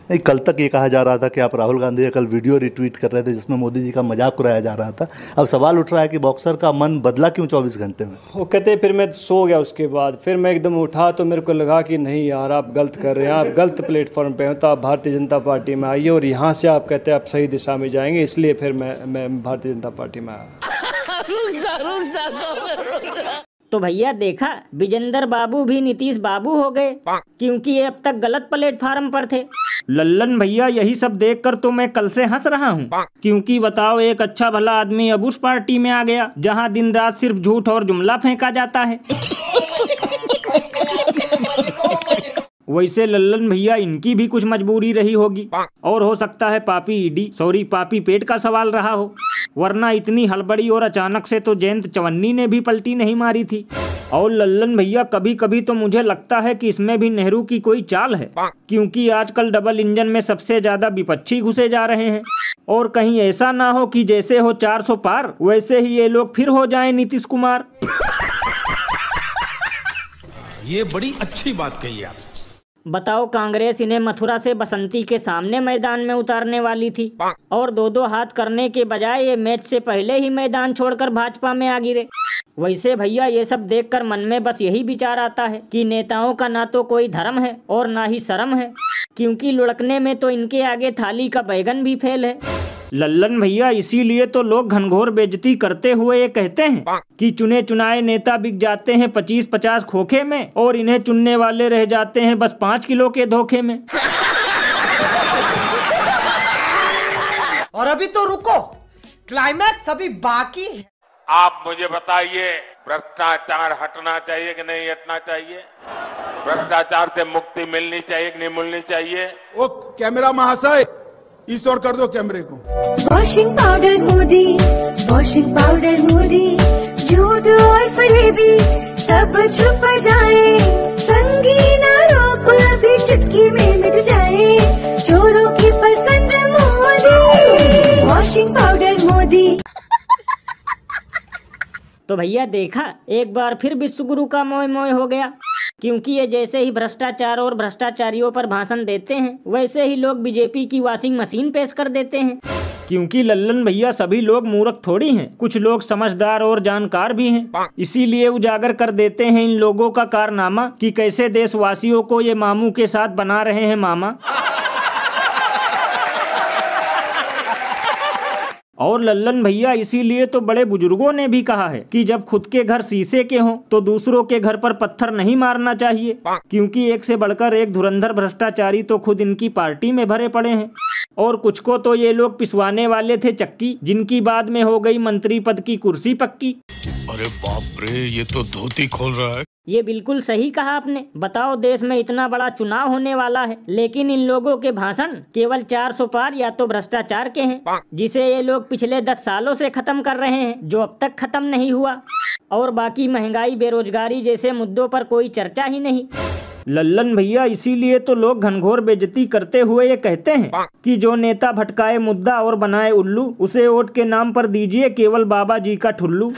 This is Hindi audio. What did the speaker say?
नहीं, कल तक ये कहा जा रहा था कि आप राहुल गांधी का कल वीडियो रिट्वीट कर रहे थे जिसमें मोदी जी का मजाक उड़ाया जा रहा था। अब सवाल उठ रहा है कि बॉक्सर का मन बदला क्यों 24 घंटे में? वो कहते फिर मैं सो गया, उसके बाद फिर मैं एकदम उठा तो मेरे को लगा कि नहीं यार आप गलत कर रहे हैं, आप गलत प्लेटफॉर्म पे हो, तो आप भारतीय जनता पार्टी में आइए और यहाँ से आप कहते हैं आप सही दिशा में जाएंगे, इसलिए फिर मैं भारतीय जनता पार्टी में आया। तो भैया देखा, विजेंद्र बाबू भी नीतीश बाबू हो गए, क्योंकि ये अब तक गलत प्लेटफार्म पर थे। लल्लन भैया यही सब देखकर तो मैं कल से हंस रहा हूँ, क्योंकि बताओ एक अच्छा भला आदमी अब उस पार्टी में आ गया जहाँ दिन रात सिर्फ झूठ और जुमला फेंका जाता है। वैसे लल्लन भैया इनकी भी कुछ मजबूरी रही होगी, और हो सकता है पापी पेट का सवाल रहा हो, वरना इतनी हड़बड़ी और अचानक से तो जयंत चवन्नी ने भी पलटी नहीं मारी थी। और लल्लन भैया कभी कभी तो मुझे लगता है कि इसमें भी नेहरू की कोई चाल है, क्योंकि आजकल डबल इंजन में सबसे ज्यादा विपक्षी घुसे जा रहे हैं, और कहीं ऐसा ना हो कि जैसे हो 400 पार वैसे ही ये लोग फिर हो जाएं नीतीश कुमार। ये बड़ी अच्छी बात कही आप। बताओ, कांग्रेस इन्हें मथुरा से बसंती के सामने मैदान में उतारने वाली थी, और दो हाथ करने के बजाय ये मैच से पहले ही मैदान छोड़कर भाजपा में आ गिरे। वैसे भैया ये सब देखकर मन में बस यही विचार आता है कि नेताओं का ना तो कोई धर्म है और ना ही शर्म है, क्योंकि लुढ़कने में तो इनके आगे थाली का बैगन भी फेल है। लल्लन भैया इसीलिए तो लोग घनघोर बेइज्जती करते हुए ये कहते हैं कि चुने चुनाए नेता बिक जाते हैं 25-50 खोखे में, और इन्हें चुनने वाले रह जाते हैं बस 5 किलो के धोखे में। और अभी तो रुको, क्लाइमैक्स अभी बाकी है। आप मुझे बताइए, भ्रष्टाचार हटना चाहिए कि नहीं हटना चाहिए? भ्रष्टाचार से मुक्ति मिलनी चाहिए कि नहीं मिलनी चाहिए? ओ कैमरा महाशय, इस ओर कर दो कैमरे को। Washing powder Modi, washing powder Modi, झूठ और फरेबी सब छुप जाए, संगीन आरोप भी चुटकी में मिट जाए, चोरों की पसंद मोदी, वॉशिंग पाउडर मोदी। तो भैया देखा, एक बार फिर विश्वगुरु का मोय मोय हो गया, क्योंकि ये जैसे ही भ्रष्टाचार और भ्रष्टाचारियों पर भाषण देते हैं वैसे ही लोग बीजेपी की वॉशिंग मशीन पेश कर देते हैं। क्योंकि लल्लन भैया सभी लोग मूर्ख थोड़ी हैं, कुछ लोग समझदार और जानकार भी हैं, इसीलिए उजागर कर देते हैं इन लोगों का कारनामा कि कैसे देशवासियों को ये मामू के साथ बना रहे हैं मामा। और लल्लन भैया इसीलिए तो बड़े बुजुर्गों ने भी कहा है कि जब खुद के घर शीशे के हों तो दूसरों के घर पर पत्थर नहीं मारना चाहिए, क्योंकि एक से बढ़कर एक धुरंधर भ्रष्टाचारी तो खुद इनकी पार्टी में भरे पड़े हैं, और कुछ को तो ये लोग पिसवाने वाले थे चक्की, जिनकी बाद में हो गई मंत्री पद की कुर्सी पक्की। अरे बाप रे, ये तो धोती खोल रहा है। ये बिल्कुल सही कहा आपने। बताओ, देश में इतना बड़ा चुनाव होने वाला है, लेकिन इन लोगों के भाषण केवल 400 पार या तो भ्रष्टाचार के हैं, जिसे ये लोग पिछले 10 सालों से खत्म कर रहे हैं, जो अब तक खत्म नहीं हुआ, और बाकी महंगाई बेरोजगारी जैसे मुद्दों पर कोई चर्चा ही नहीं। लल्लन भैया इसीलिए तो लोग घनघोर बेइज्जती करते हुए ये कहते हैं कि जो नेता भटकाए मुद्दा और बनाए उल्लू, उसे वोट के नाम पर दीजिए केवल बाबा जी का ठुल्लू।